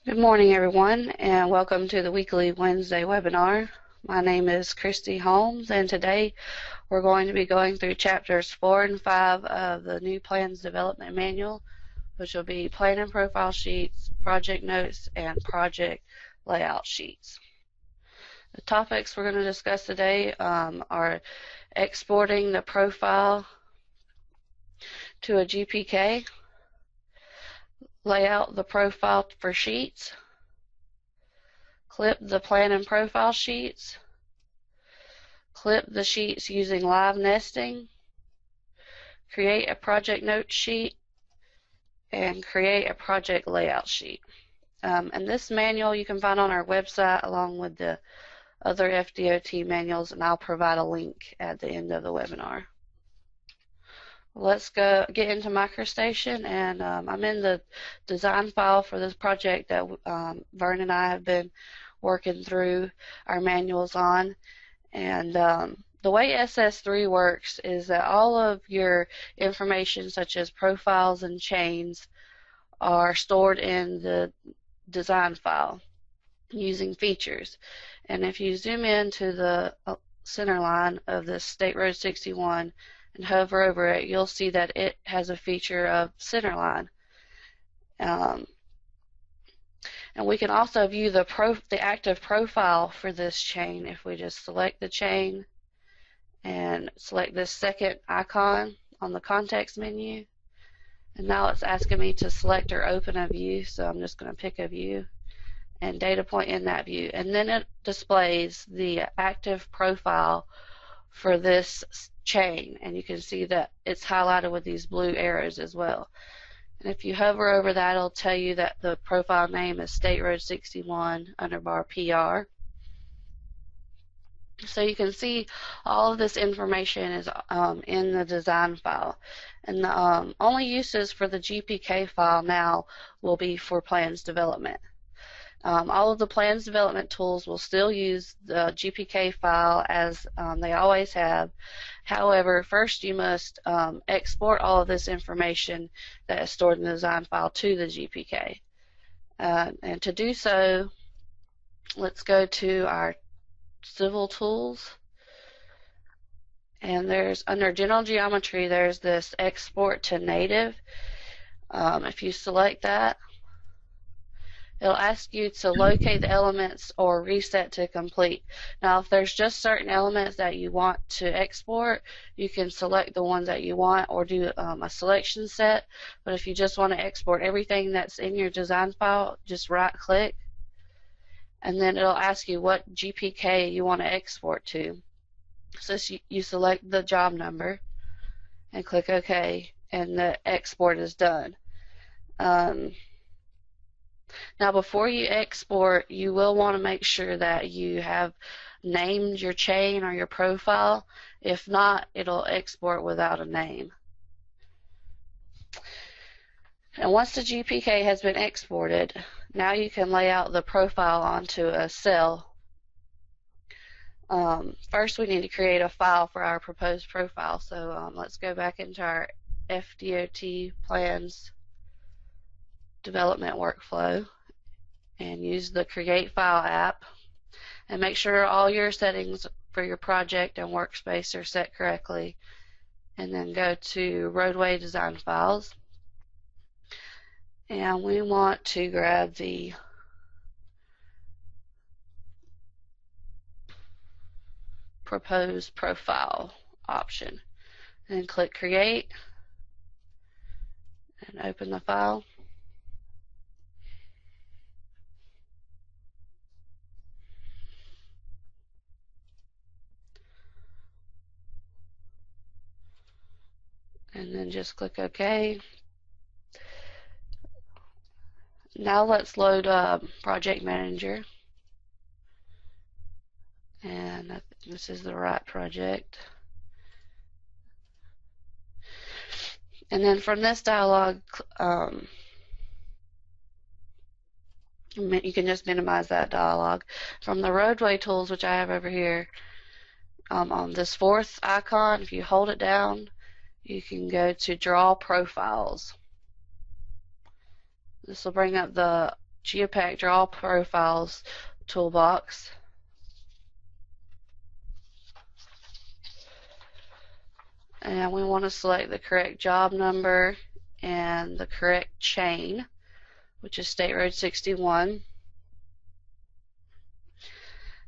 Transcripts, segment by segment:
Good morning, everyone, and welcome to the weekly Wednesday webinar. My name is Christi Holmes, and today we're going to be going through chapters 4 and 5 of the new Plans Development Manual, which will be plan and profile sheets, project notes, and project layout sheets. The topics we're going to discuss today are exporting the profile to a GPK, lay out the profile for sheets, clip the plan and profile sheets, clip the sheets using live nesting, create a project note sheet, and create a project layout sheet. And this manual you can find on our website along with the other FDOT manuals, and I'll provide a link at the end of the webinar. Let's get into MicroStation, and I'm in the design file for this project that Vern and I have been working through our manuals on. And the way SS3 works is that all of your information, such as profiles and chains, are stored in the design file using features. And if you zoom in to the center line of this State Road 61 and hover over it, you'll see that it has a feature of centerline. And we can also view the active profile for this chain if we just select the chain and select this second icon on the context menu. And now it's asking me to select or open a view, so I'm just going to pick a view and data point in that view. And then it displays the active profile for this chain, and you can see that it's highlighted with these blue arrows as well. And if you hover over that, it'll tell you that the profile name is State Road 61 _ PR. So you can see all of this information is in the design file. And the only uses for the GPK file now will be for plans development. All of the plans development tools will still use the GPK file as they always have. However, first you must export all of this information that is stored in the design file to the GPK. And to do so, let's go to our civil tools. And there's, under general geometry, there's this export to native. If you select that, it'll ask you to locate the elements or reset to complete. Now, if there's just certain elements that you want to export, you can select the ones that you want or do a selection set. But if you just want to export everything that's in your design file, just right-click, and then it'll ask you what GPK you want to export to. So you select the job number and click OK, and the export is done. Now, before you export, you will want to make sure that you have named your chain or your profile. If not, it'll export without a name. And once the GPK has been exported, now you can lay out the profile onto a cell. First, we need to create a file for our proposed profile. So let's go back into our FDOT Plans Development Workflow and use the Create File app, and make sure all your settings for your project and workspace are set correctly, and then go to Roadway Design Files, and we want to grab the Proposed Profile option, and then click Create and open the file. And then just click OK. Now let's load Project Manager. And this is the right project. And then from this dialog, you can just minimize that dialog. From the roadway tools, which I have over here, on this fourth icon, if you hold it down, you can go to Draw Profiles. This will bring up the Geopack Draw Profiles toolbox. And we want to select the correct job number and the correct chain, which is State Road 61.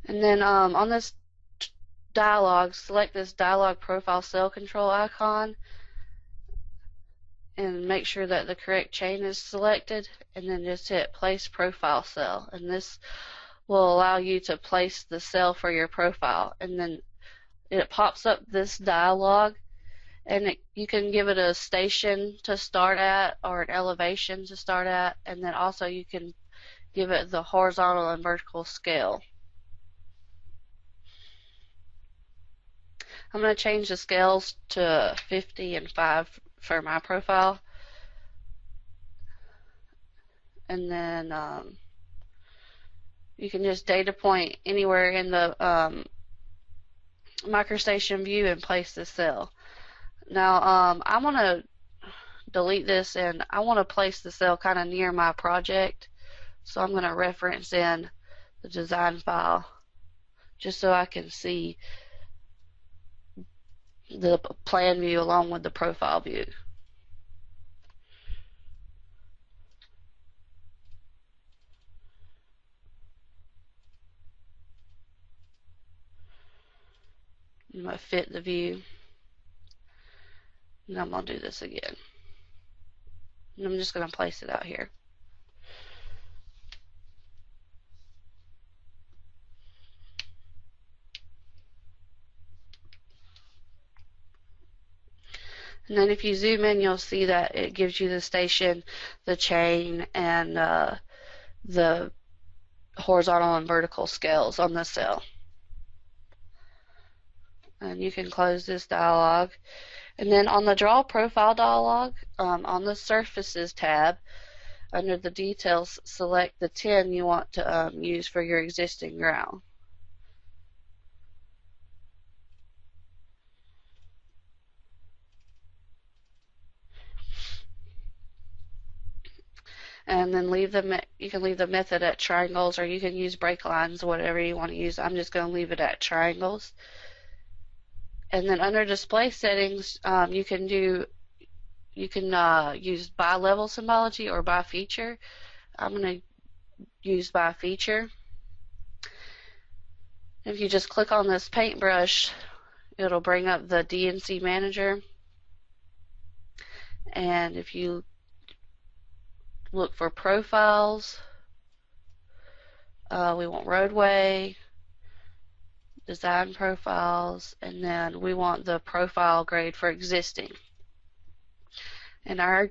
And then on this dialog, select this dialog profile cell control icon and make sure that the correct chain is selected, and then just hit place profile cell, and this will allow you to place the cell for your profile. And then it pops up this dialog, and you can give it a station to start at or an elevation to start at, and then also you can give it the horizontal and vertical scale. I'm going to change the scales to 50 and 5 for my profile, and then you can just data point anywhere in the MicroStation view and place the cell. Now I'm going to delete this, and I want to place the cell kind of near my project, so I'm going to reference in the design file just so I can see the plan view along with the profile view. I'm going to fit the view, and I'm going to do this again. And I'm just going to place it out here. And then if you zoom in, you'll see that it gives you the station, the chain, and the horizontal and vertical scales on the cell. And you can close this dialog. And then on the Draw Profile dialog, on the Surfaces tab, under the Details, select the 10 you want to use for your existing ground. And then you can leave the method at triangles, or you can use break lines, whatever you want to use. I'm just going to leave it at triangles. And then under display settings, you can use by level symbology or by feature. I'm going to use by feature. If you just click on this paintbrush, it'll bring up the DNC manager. And if you look for profiles, we want roadway, design profiles, and then we want the profile grade for existing. And our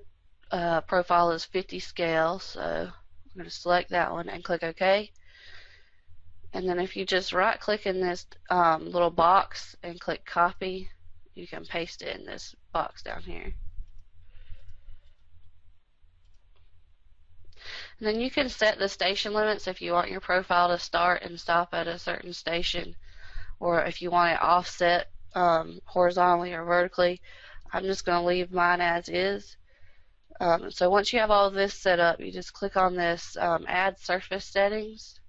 profile is 50 scale, so I'm going to select that one and click OK. And then if you just right click in this little box and click copy, you can paste it in this box down here. And then you can set the station limits if you want your profile to start and stop at a certain station, or if you want it offset horizontally or vertically. I'm just going to leave mine as is. So once you have all of this set up, you just click on this Add Surface Settings,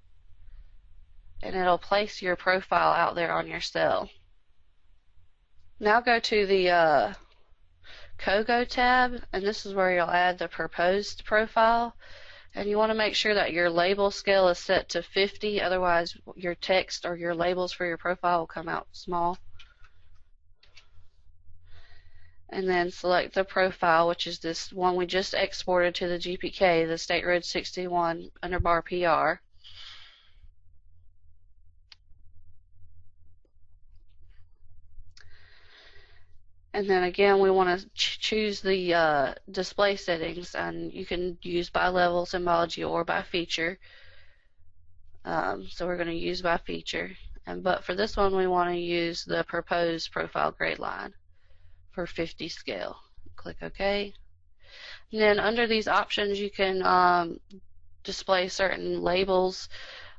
and it'll place your profile out there on your cell. Now go to the COGO tab, and this is where you'll add the proposed profile. And you want to make sure that your label scale is set to 50, otherwise your text or your labels for your profile will come out small. And then select the profile, which is this one we just exported to the GPK, the State Road 61 underbar PR. And then again, we want to choose the display settings, and you can use by level symbology or by feature. So we're going to use by feature, but for this one we want to use the proposed profile grade line for 50 scale. Click OK. And then under these options you can display certain labels,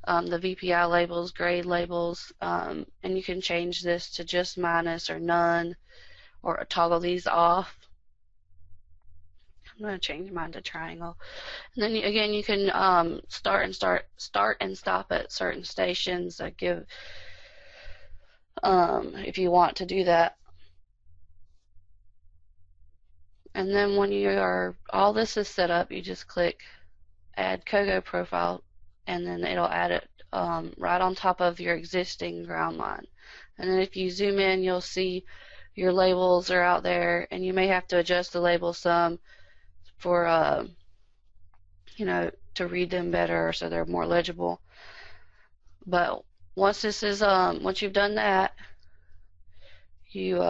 the VPI labels, grade labels, and you can change this to just minus or none, or toggle these off. I'm going to change mine to triangle. And then again, you can start and stop at certain stations that give, if you want to do that. And then when you are, all this is set up, you just click Add Kogo Profile, and then it'll add it right on top of your existing ground line. And then if you zoom in, you'll see your labels are out there, and you may have to adjust the labels some for, you know, to read them better so they're more legible. But once this is, once you've done that, you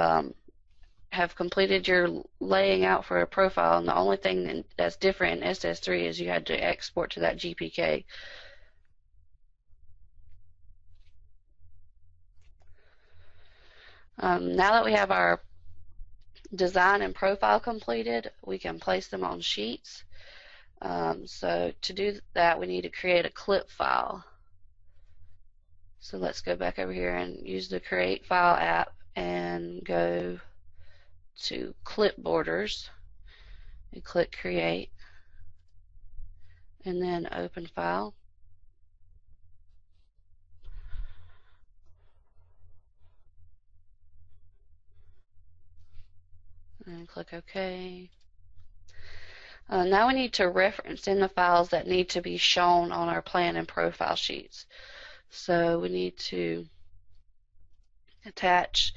have completed your laying out for a profile, and the only thing that's different in SS3 is you had to export to that GPK. Now that we have our design and profile completed, we can place them on sheets. So to do that, we need to create a clip file. So let's go back over here and use the Create File app and go to Clipboarders and click Create, and then Open File. And click OK. Now we need to reference in the files that need to be shown on our plan and profile sheets. So we need to attach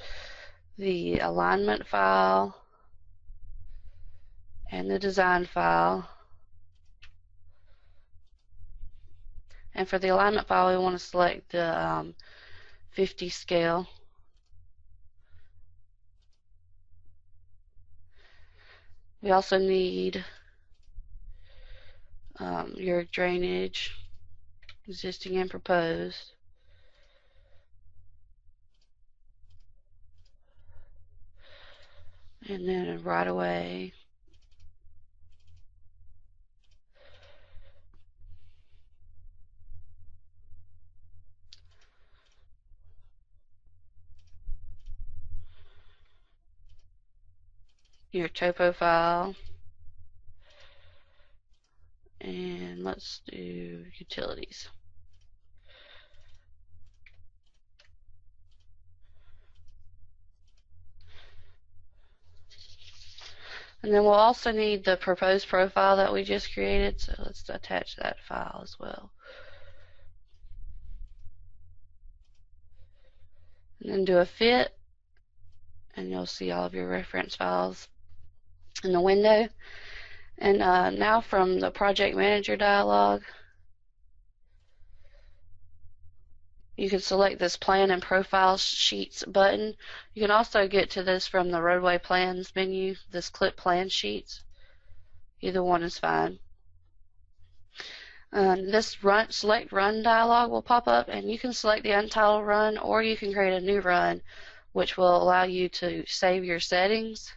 the alignment file and the design file. And for the alignment file, we want to select the 50 scale. We also need your drainage, existing and proposed. And then right away. Your topo file. And let's do utilities. And then we'll also need the proposed profile that we just created, so let's attach that file as well. And then do a fit, and you'll see all of your reference files in the window. And now from the Project Manager dialog, you can select this Plan and Profile Sheets button. You can also get to this from the Roadway Plans menu, this Clip Plan Sheets. Either one is fine. This Select Run dialog will pop up, and you can select the Untitled Run, or you can create a new run, which will allow you to save your settings.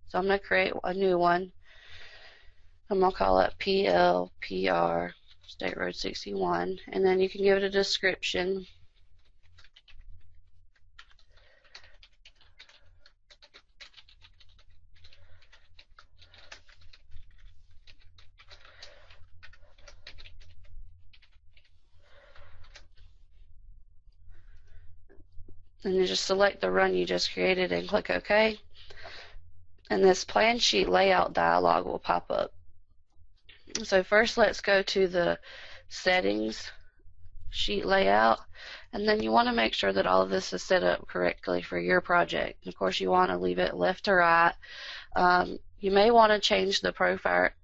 So I'm going to create a new one. I'm going to call it PLPR State Road 61, and then you can give it a description. And you just select the run you just created and click OK. And this plan sheet layout dialog will pop up. So first let's go to the settings sheet layout, and then you want to make sure that all of this is set up correctly for your project. And of course you want to leave it left to right. You may want to change the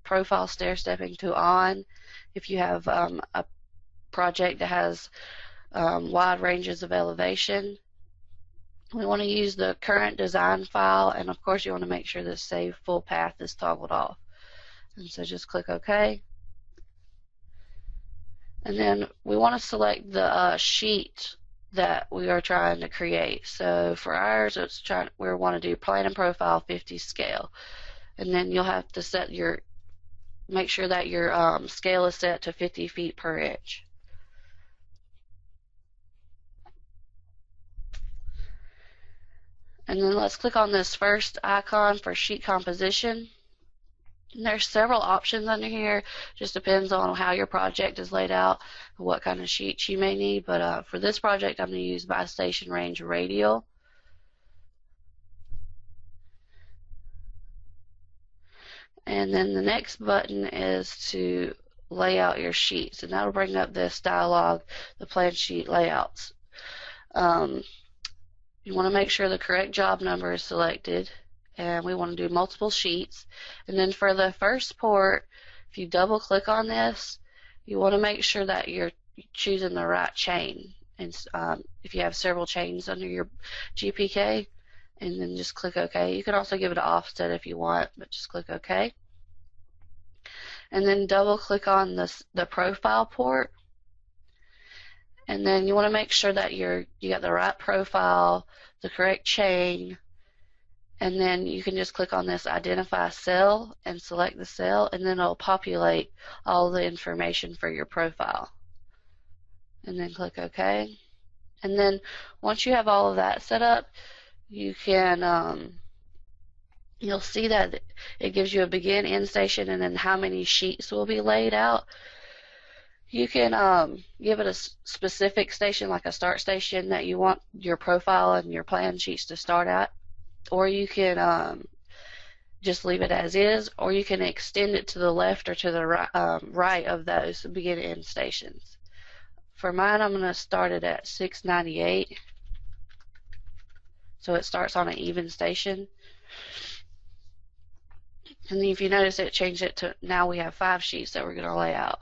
profile stair stepping to on if you have a project that has wide ranges of elevation. We want to use the current design file, and of course you want to make sure this Save Full Path is toggled off. And so just click OK. And then we want to select the sheet that we are trying to create. So for ours, we want to do Plan and Profile 50 scale. And then you'll have to make sure that your scale is set to 50 feet per inch. And then let's click on this first icon for sheet composition. And there's several options under here. Just depends on how your project is laid out, what kind of sheets you may need. But for this project, I'm going to use by station range radial. And then the next button is to lay out your sheets, and that'll bring up this dialog, the plan sheet layouts. You want to make sure the correct job number is selected, and we want to do multiple sheets. And then for the first port, if you double click on this, you want to make sure that you're choosing the right chain. And if you have several chains under your GPK, and then just click OK. You can also give it an offset if you want, but just click OK. And then double click on the profile port, and then you want to make sure that you got the right profile, the correct chain, and then you can just click on this identify cell and select the cell, and then it'll populate all the information for your profile. And then click OK. And then once you have all of that set up, you can you'll see that it gives you a begin, end station, and then how many sheets will be laid out. You can give it a specific station, like a start station that you want your profile and your plan sheets to start at, or you can just leave it as is, or you can extend it to the left or to the right of those begin and end stations. For mine, I'm going to start it at 698, so it starts on an even station. And then if you notice, it changed it to, now we have 5 sheets that we're going to lay out.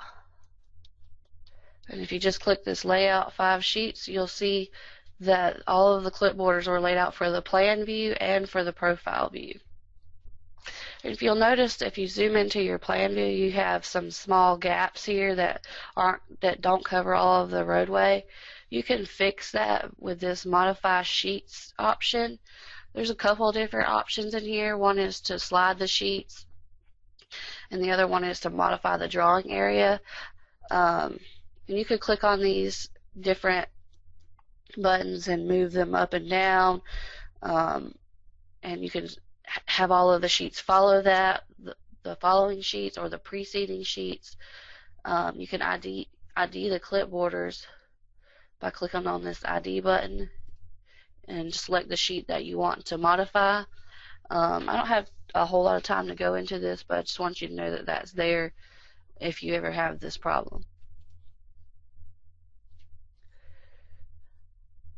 And if you just click this layout 5 sheets, you'll see that all of the clipboarders are laid out for the plan view and for the profile view. And if you'll notice, if you zoom into your plan view, you have some small gaps here that don't cover all of the roadway. You can fix that with this modify sheets option. There's a couple of different options in here. One is to slide the sheets, and the other one is to modify the drawing area. And you could click on these different buttons and move them up and down, and you can have all of the sheets follow that, the following sheets or the preceding sheets. You can ID the clipboarders by clicking on this ID button and select the sheet that you want to modify. I don't have a whole lot of time to go into this, but I just want you to know that that's there if you ever have this problem.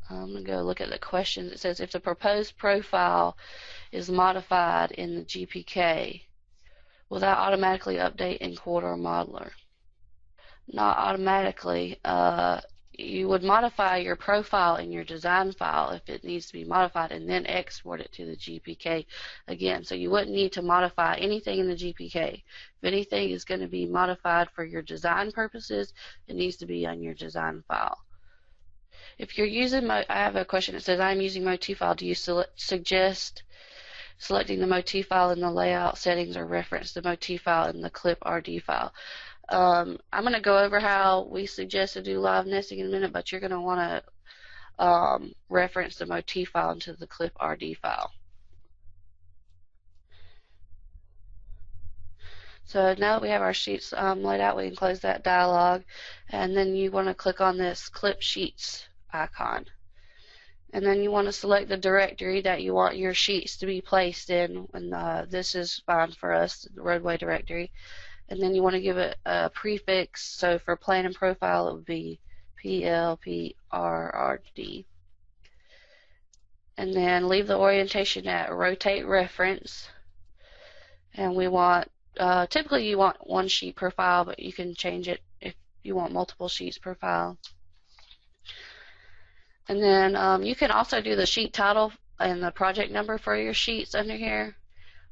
I'm going to go look at the questions. It says, if the proposed profile is modified in the GPK, will that automatically update in Quarter Modeler? Not automatically. You would modify your profile in your design file if it needs to be modified, and then export it to the GPK again. So you wouldn't need to modify anything in the GPK. If anything is going to be modified for your design purposes, it needs to be on your design file. If you're using, I have a question that says, I'm using motif file. Do you suggest selecting the motif file in the layout settings, or reference the motif file in the clip RD file? I'm going to go over how we suggest to do live nesting in a minute, but you're going to want to reference the motif file into the clip RD file. So now that we have our sheets laid out, we can close that dialog, and then you want to click on this clip sheets icon. And then you want to select the directory that you want your sheets to be placed in, and this is fine for us, the roadway directory. And then you want to give it a prefix. So for plan and profile, it would be PLPRRD. And then leave the orientation at rotate reference. And we want, typically you want 1 sheet per file, but you can change it if you want multiple sheets per file. And then you can also do the sheet title and the project number for your sheets under here.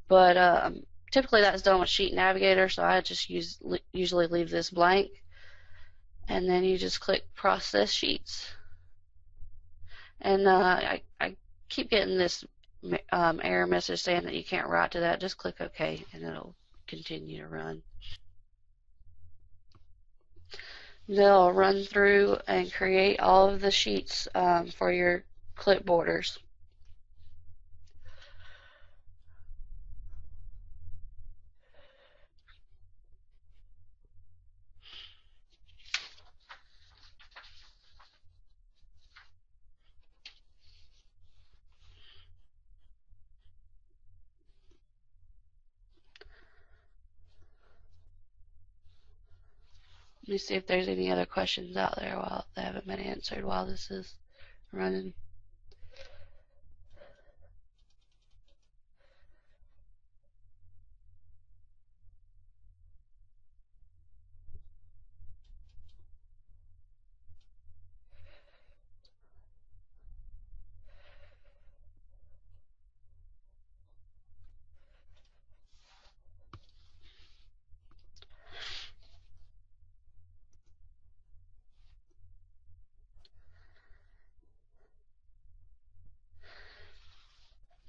But typically that's done with Sheet Navigator, so I just usually leave this blank. And then you just click Process Sheets. And I keep getting this error message saying that you can't write to that. Just click OK, and it'll continue to run. They'll run through and create all of the sheets for your clipboarders. Let me see if there's any other questions out there while they haven't been answered while this is running.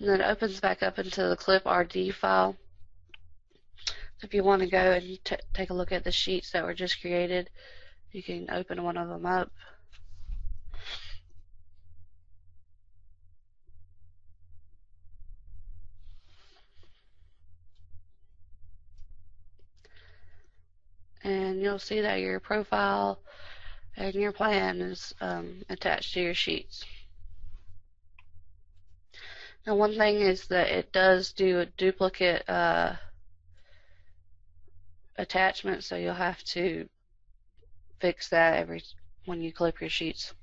And then it opens back up into the clip RD file. So if you want to go and take a look at the sheets that were just created, you can open one of them up. And you'll see that your profile and your plan is attached to your sheets. Now one thing is that it does do a duplicate attachment, so you'll have to fix that when you clip your sheets.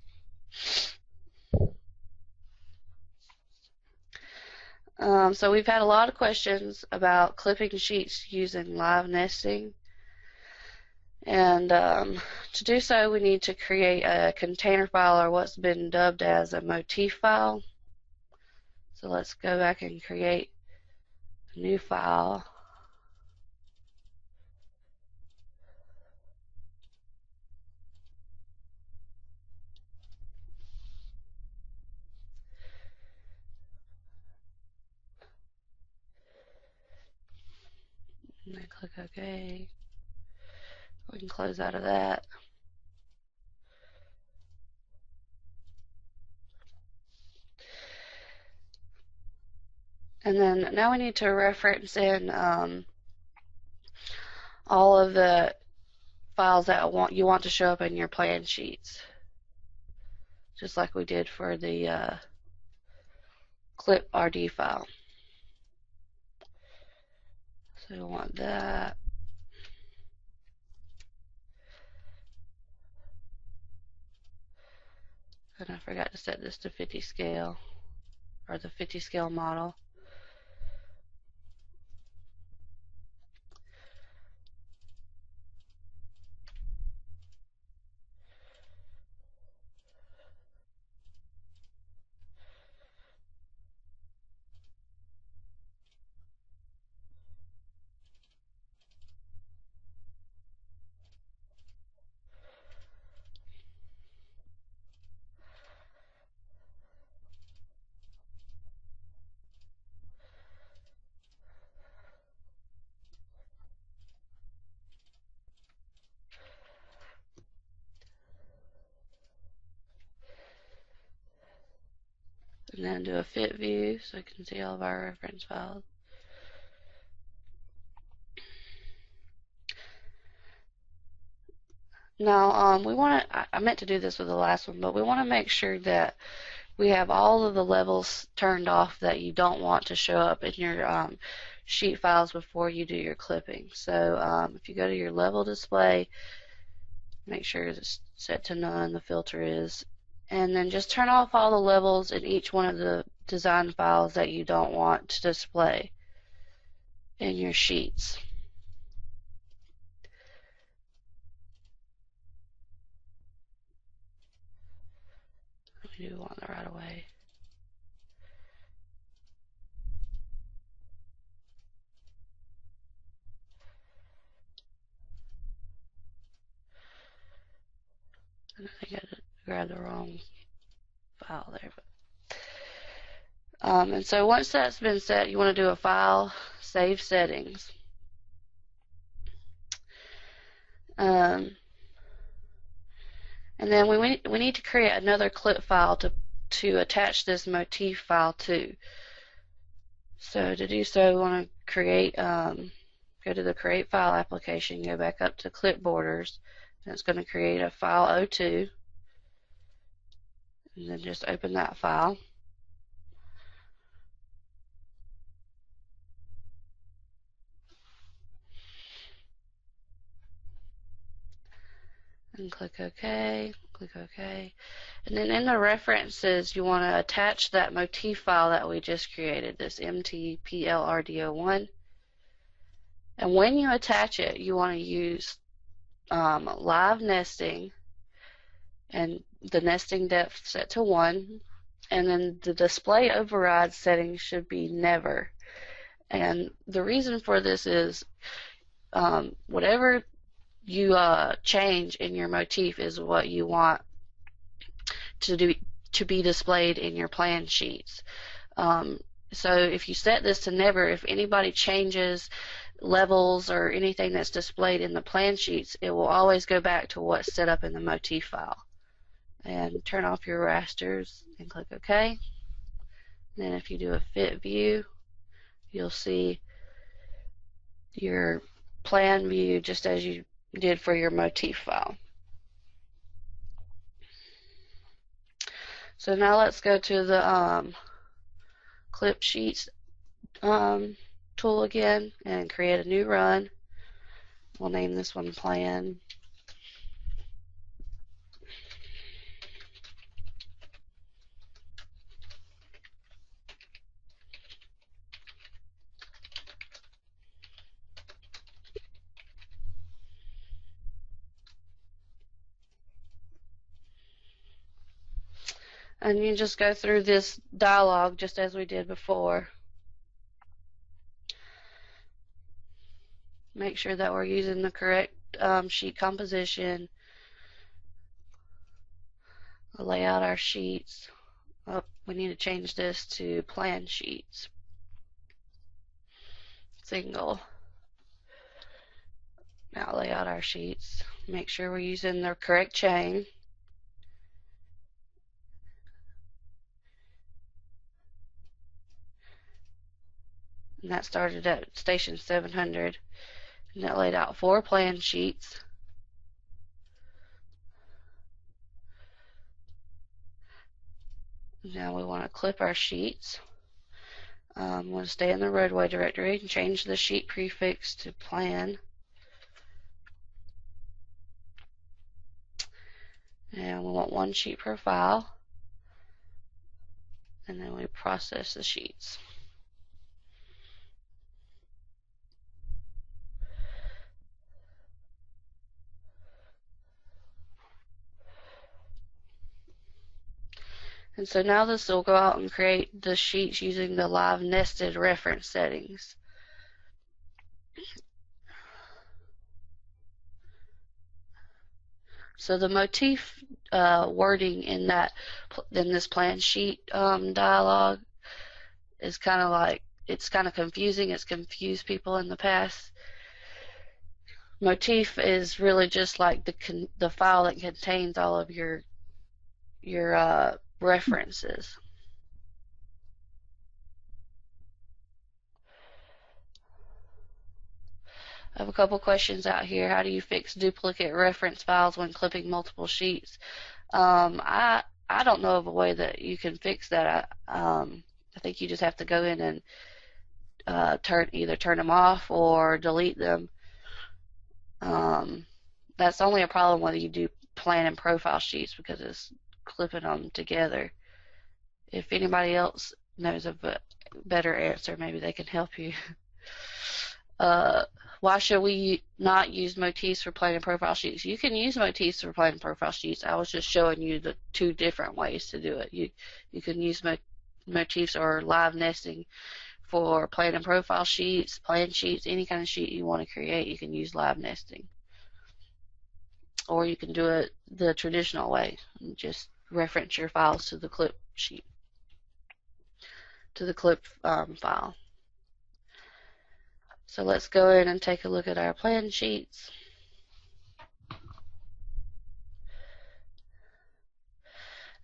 So we've had a lot of questions about clipping sheets using live nesting. And to do so, we need to create a container file, or what's been dubbed as a motif file. So let's go back and create a new file. And then click OK. We can close out of that. And then now we need to reference in all of the files that you want to show up in your plan sheets, just like we did for the clip RD file. So we want that. And I forgot to set this to 50 scale, or the 50 scale model. And then do a fit view so I can see all of our reference files. Now, I meant to do this with the last one, but we want to make sure that we have all of the levels turned off that you don't want to show up in your sheet files before you do your clipping. So if you go to your level display, make sure it's set to none, the filter is, and then just turn off all the levels in each one of the design files that you don't want to display in your sheets. We do want the right away. And I think I grabbed the wrong file there. And so once that's been set, you want to do a file, save settings. And then we need to create another clip file to attach this motif file to. So to do so, we want to create, go to the Create File application, go back up to Clip Borders, and it's going to create a file O2, and then just open that file. and click OK, click OK. And then in the references, you want to attach that motif file that we just created, this MTPLRDO1. And when you attach it, you want to use live nesting, and the nesting depth set to 1. And then the display override setting should be never. And the reason for this is whatever you change in your motif is what you want to be displayed in your plan sheets. So if you set this to never, if anybody changes levels or anything that's displayed in the plan sheets, it will always go back to what's set up in the motif file. And turn off your rasters and click OK. Then if you do a fit view, you'll see your plan view just as you did for your motif file. So now let's go to the clip sheets tool again and create a new run. We'll name this one plan. And you just go through this dialog just as we did before. Make sure that we're using the correct sheet composition. Lay out our sheets. Oh, we need to change this to plan sheets. Single. Now lay out our sheets. Make sure we're using the correct chain. And that started at station 700. And that laid out 4 plan sheets. Now we want to clip our sheets. We want to stay in the roadway directory and change the sheet prefix to plan. And we want 1 sheet per file. And then we process the sheets. And so now this will go out and create the sheets using the live nested reference settings. So the motif wording in this plan sheet dialog is kind of like, it's kind of confusing. It's confused people in the past. Motif is really just like the file that contains all of your references. I have a couple questions out here. How do you fix duplicate reference files when clipping multiple sheets? I don't know of a way that you can fix that. I think you just have to go in and either turn them off or delete them. That's only a problem when you do plan and profile sheets because it's clipping them together. If anybody else knows of a better answer, maybe they can help you. Why should we not use motifs for plan and profile sheets? You can use motifs for plan and profile sheets. I was just showing you the 2 different ways to do it. You can use motifs or live nesting for plan and profile sheets, plan sheets, any kind of sheet you want to create. You can use live nesting. Or you can do it the traditional way and just reference your files to the clip sheet, to the clip file. So let's go in and take a look at our plan sheets.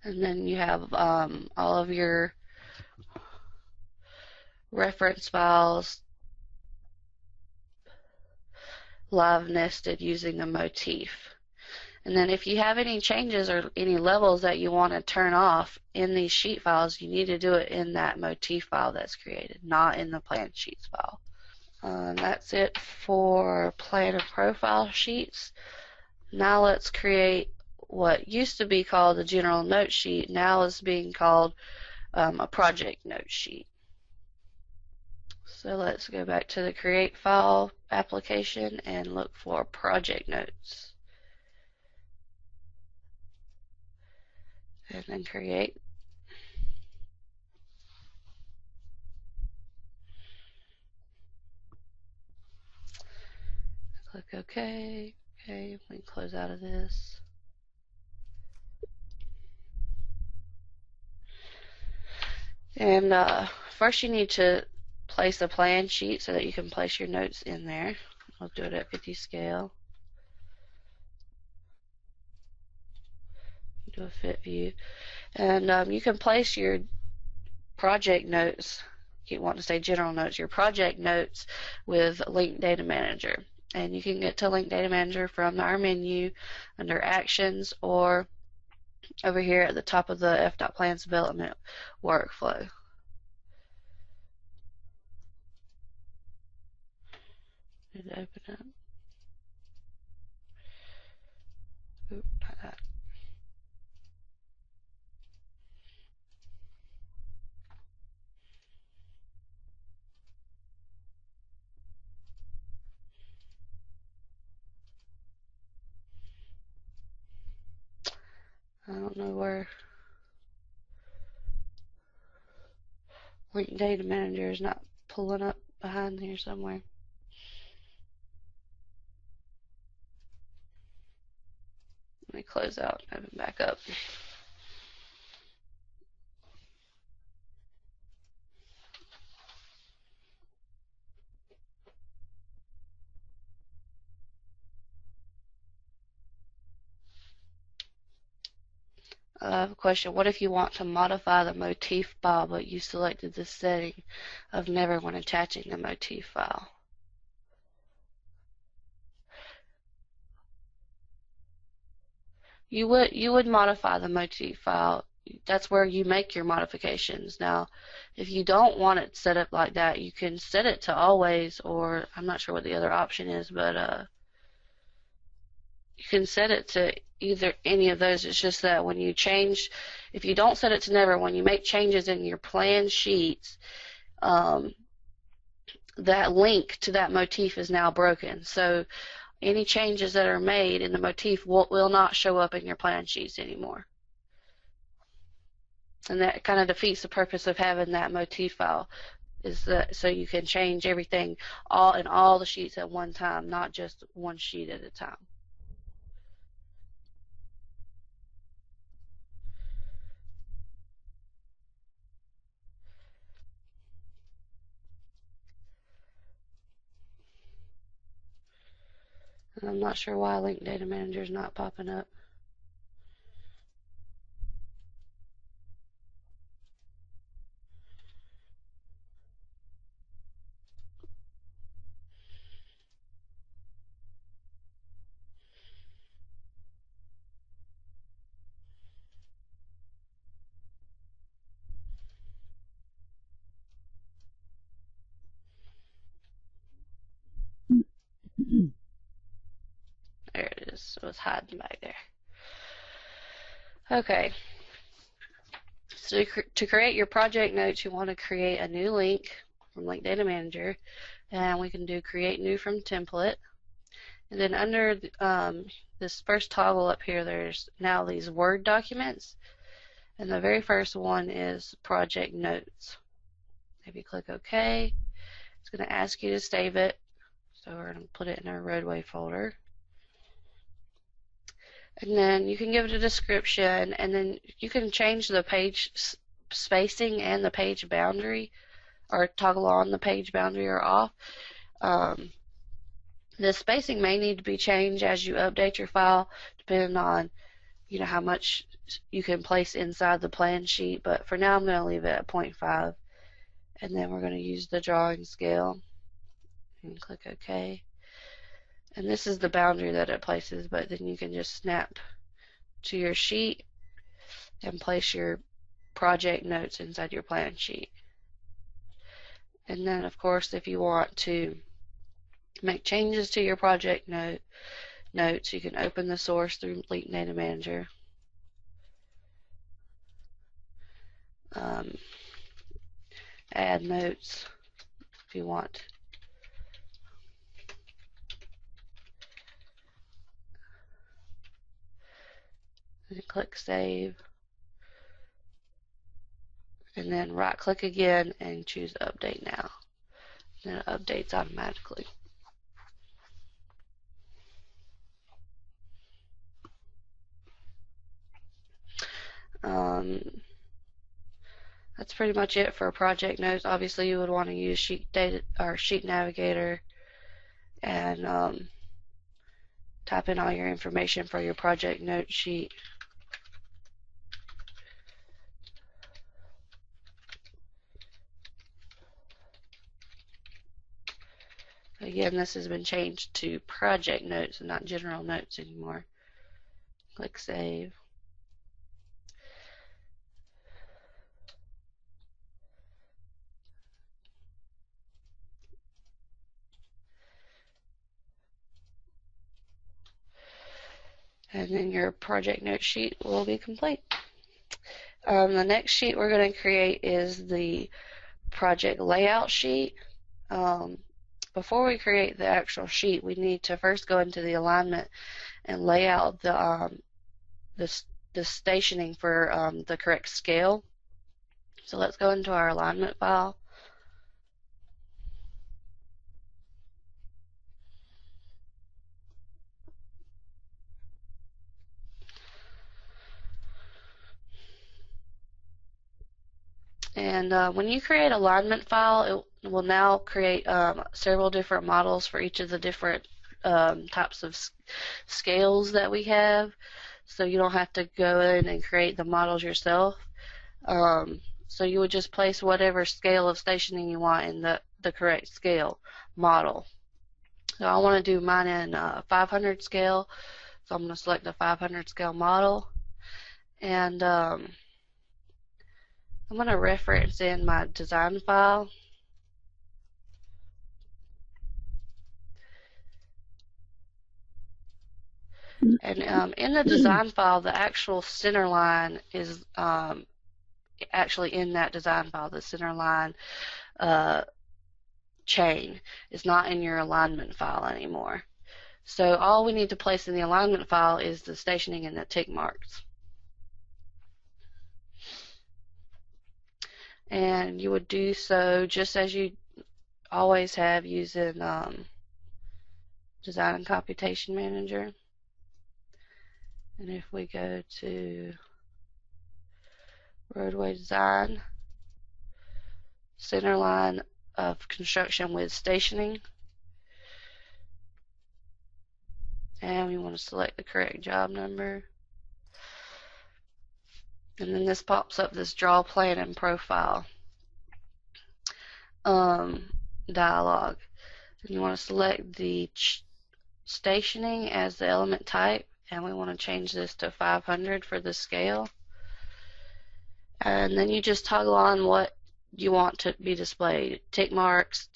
And then you have all of your reference files live nested using the motif. And then if you have any changes or any levels that you want to turn off in these sheet files, you need to do it in that motif file that's created, not in the plan sheets file. That's it for plan and profile sheets. Now let's create what used to be called a general note sheet, now is being called a project note sheet. So let's go back to the Create File application and look for Project Notes. And then Create. Click OK. Okay, we can close out of this. And first you need to place a plan sheet so that you can place your notes in there. I'll do it at 50 scale. Do a fit view. And you can place your project notes, you want to say general notes, your project notes with Link Data Manager. And you can get to Link Data Manager from our menu under Actions or over here at the top of the FDOT Plan Development Workflow. Did it open up? Oop, not that. I don't know where Link Data Manager is not pulling up behind here somewhere. Let me close out and open back up. I have a question. What if you want to modify the motif file, but you selected the setting of never when attaching the motif file? You would modify the motif file. That's where you make your modifications. Now, if you don't want it set up like that, you can set it to always, or I'm not sure what the other option is, but you can set it to either any of those. It's just that when you change, if you don't set it to never, when you make changes in your plan sheets, that link to that motif is now broken. So any changes that are made in the motif will not show up in your plan sheets anymore. And that kind of defeats the purpose of having that motif file, is that so you can change everything in all the sheets at one time, not just one sheet at a time. And I'm not sure why Link Data Manager is not popping up. There it is. It was hiding back there. Okay. So to create your project notes, you want to create a new link from Link Data Manager, and we can do Create New from Template. And then under this first toggle up here, there's now these Word documents, and the very first one is Project Notes. If you click OK, it's going to ask you to save it. So we're going to put it in our roadway folder. And then you can give it a description, and then you can change the page spacing and the page boundary, or toggle on the page boundary or off. The spacing may need to be changed as you update your file, depending on how much you can place inside the plan sheet, but for now I'm going to leave it at 0.5, and then we're going to use the drawing scale and click OK. And this is the boundary that it places, but then you can just snap to your sheet and place your project notes inside your plan sheet. And then of course if you want to make changes to your project note, notes, you can open the source through Link Data Manager. Add notes if you want. And click Save. And then right click again and choose Update Now. Then it updates automatically. That's pretty much it for project notes. Obviously, you would want to use Sheet Data or Sheet Navigator and type in all your information for your project note sheet. Again, this has been changed to project notes and not general notes anymore. Click Save. And then your project note sheet will be complete. The next sheet we're going to create is the project layout sheet. Before we create the actual sheet, we need to first go into the alignment and lay out the stationing for the correct scale. So let's go into our alignment file. And when you create alignment file, it will now create several different models for each of the different types of scales that we have. So you don't have to go in and create the models yourself. So you would just place whatever scale of stationing you want in the correct scale model. So I want to do mine in 500 scale. So I'm going to select the 500 scale model. And I'm going to reference in my design file. And in the design file, the actual center line is actually in that design file. The center line chain is not in your alignment file anymore. So all we need to place in the alignment file is the stationing and the tick marks. And you would do so just as you always have using Design and Computation Manager. And if we go to roadway design, center line of construction with stationing, and we want to select the correct job number. And then this pops up this draw plan and profile dialog. And you want to select the stationing as the element type, and we want to change this to 500 for the scale. And then you just toggle on what you want to be displayed: tick marks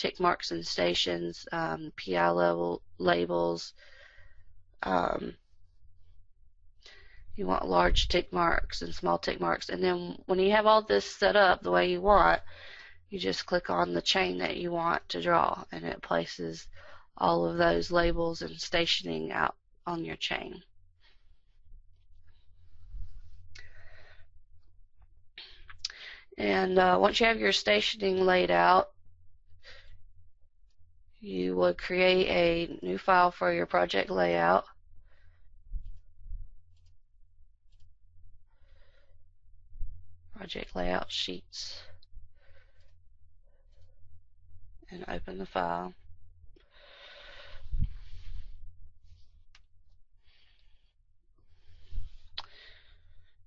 and stations, PI level labels. You want large tick marks and small tick marks. And then when you have all this set up the way you want, you just click on the chain that you want to draw, and it places all of those labels and stationing out on your chain. And once you have your stationing laid out, you would create a new file for your project layout. Project layout sheets. And open the file.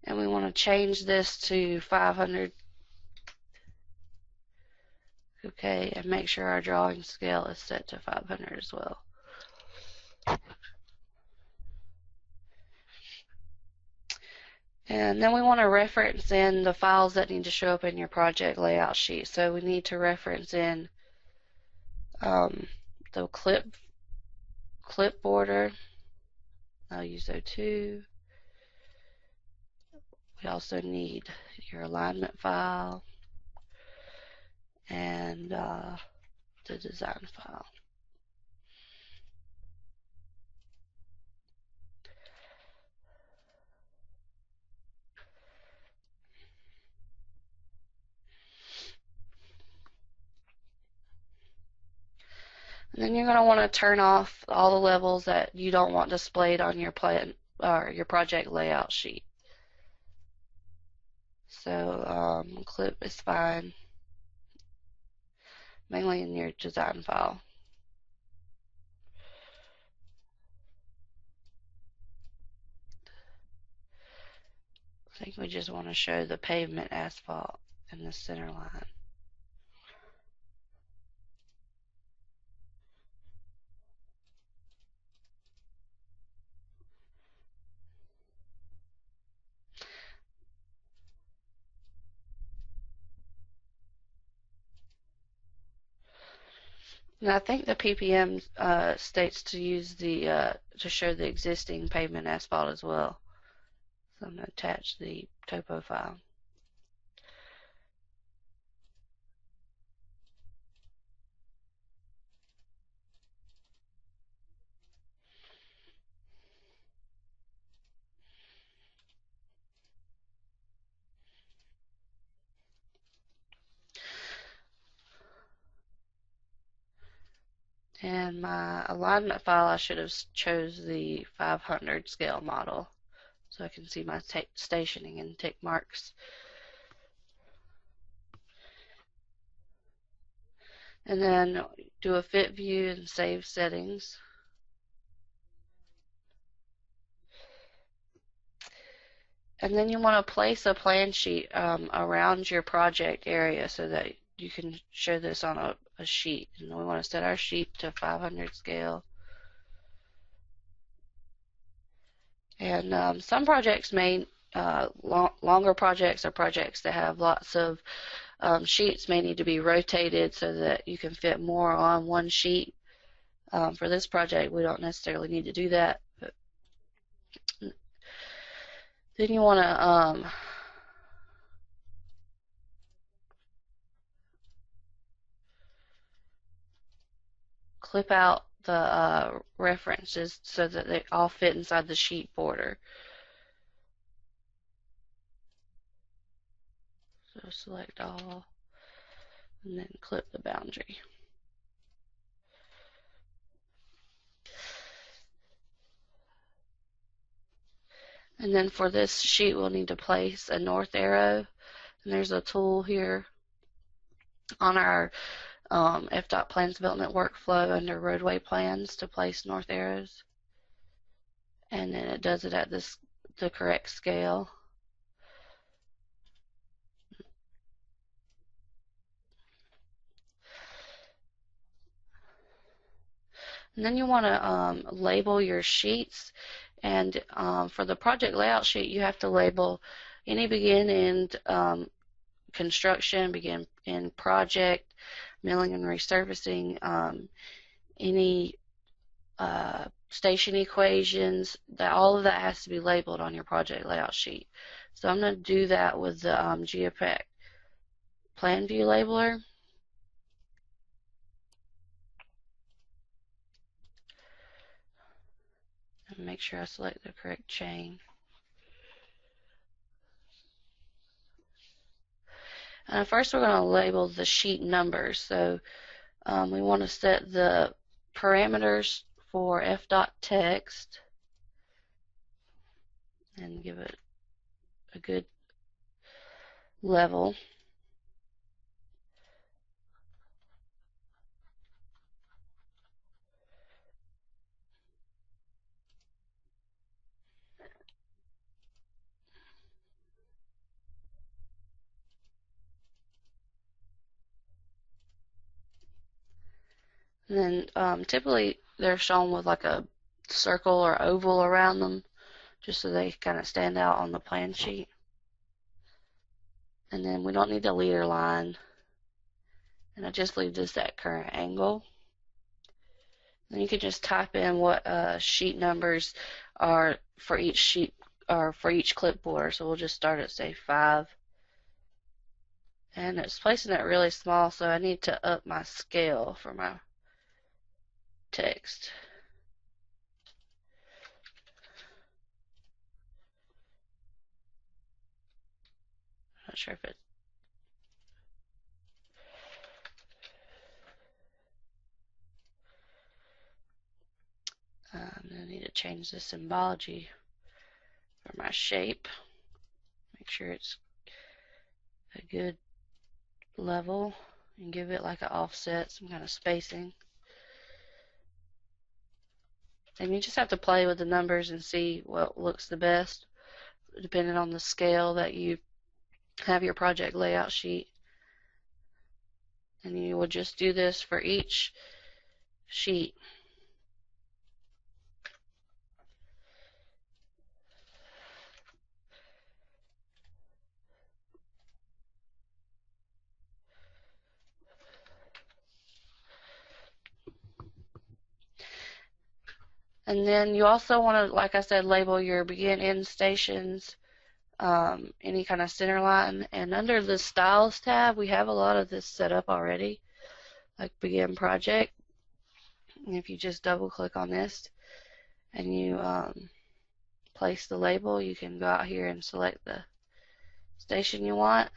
And we want to change this to 500. Okay, and make sure our drawing scale is set to 500 as well. And then we want to reference in the files that need to show up in your project layout sheet. So we need to reference in the clipboarder, I'll use O2. We also need your alignment file and the design file. And then you're going to want to turn off all the levels that you don't want displayed on your plan or your project layout sheet. So clip is fine, mainly in your design file. I think we just want to show the pavement asphalt in the center line. And I think the PPM states to use the to show the existing pavement asphalt as well. So I'm going to attach the topo file. And my alignment file, I should have chose the 500 scale model so I can see my stationing and tick marks. And then do a fit view and save settings. And then you want to place a plan sheet around your project area so that you can show this on a sheet. And we want to set our sheet to 500 scale. And some projects may, longer projects or projects that have lots of sheets may need to be rotated so that you can fit more on one sheet. For this project, we don't necessarily need to do that. But then you want to clip out the references so that they all fit inside the sheet border. So select all and then clip the boundary. And then for this sheet, we'll need to place a north arrow. And there's a tool here on our FDOT Plan Development Workflow under roadway plans to place north arrows. And then it does it at the correct scale. And then you want to label your sheets. And for the project layout sheet, you have to label any begin and construction, begin in project, milling and resurfacing, any station equations, all of that has to be labeled on your project layout sheet. So I'm going to do that with the Geopack Plan View Labeler. And make sure I select the correct chain. First we're going to label the sheet numbers. So we want to set the parameters for FDOT text and give it a good level. And then typically they're shown with like a circle or oval around them just so they kind of stand out on the plan sheet. And then we don't need the leader line. And I just leave this at current angle. And you can just type in what sheet numbers are for each sheet or for each clipboard. So we'll just start at say 5. And it's placing it really small, so I need to up my scale for my text. Not sure if it. I need to change the symbology for my shape. Make sure it's a good level and give it like an offset, some kind of spacing. And you just have to play with the numbers and see what looks the best, depending on the scale that you have your project layout sheet. And you will just do this for each sheet. And then you also want to, like I said, label your begin-end stations, any kind of center line. And under the Styles tab, we have a lot of this set up already, like Begin Project. And if you just double-click on this and you place the label, you can go out here and select the station you want.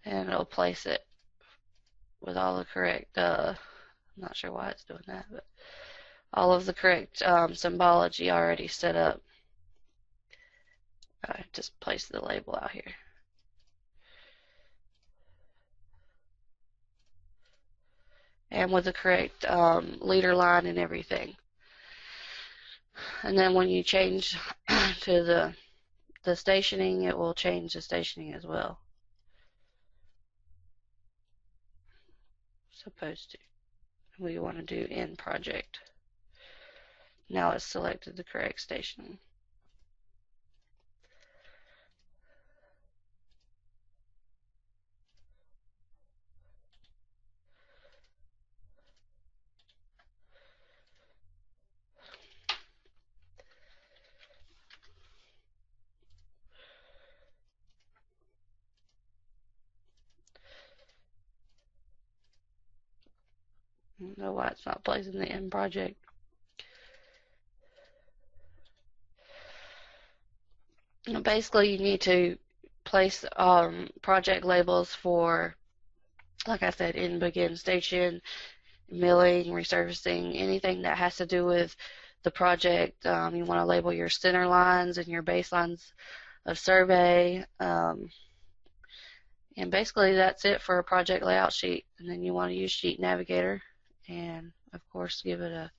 And it'll place it with all the correct, I'm not sure why it's doing that, but all of the correct symbology already set up. I just place the label out here. And with the correct leader line and everything. And then when you change to the stationing, it will change the stationing as well. Supposed to. We want to do in project. Now it's selected the correct stationing. I don't know why it's not placing the in project. Basically, you need to place project labels for, like I said, in begin station, milling, resurfacing, anything that has to do with the project. You want to label your center lines and your baselines of survey. And basically that's it for a project layout sheet. And then you want to use Sheet Navigator and of course give it a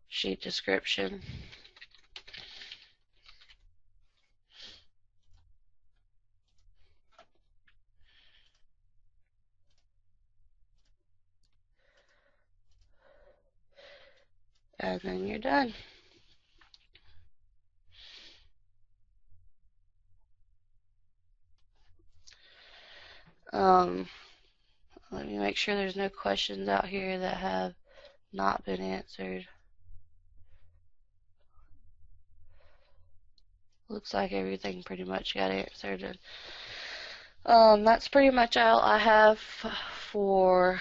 sheet description. And then you're done. Let me make sure there's no questions out here that have not been answered. Looks like everything pretty much got answered. And that's pretty much all I have for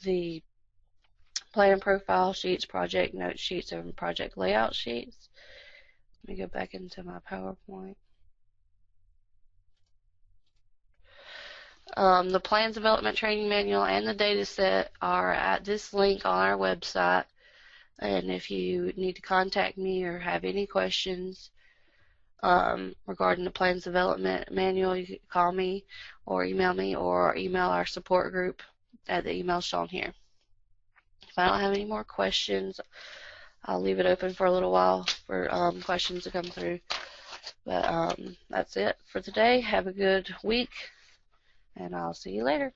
the plan profile sheets, project note sheets, and project layout sheets. Let me go back into my PowerPoint. The Plans Development Training Manual and the data set are at this link on our website. And if you need to contact me or have any questions regarding the Plans Development Manual, you can call me or email our support group at the email shown here. If I don't have any more questions, I'll leave it open for a little while for questions to come through. But that's it for today. Have a good week, and I'll see you later.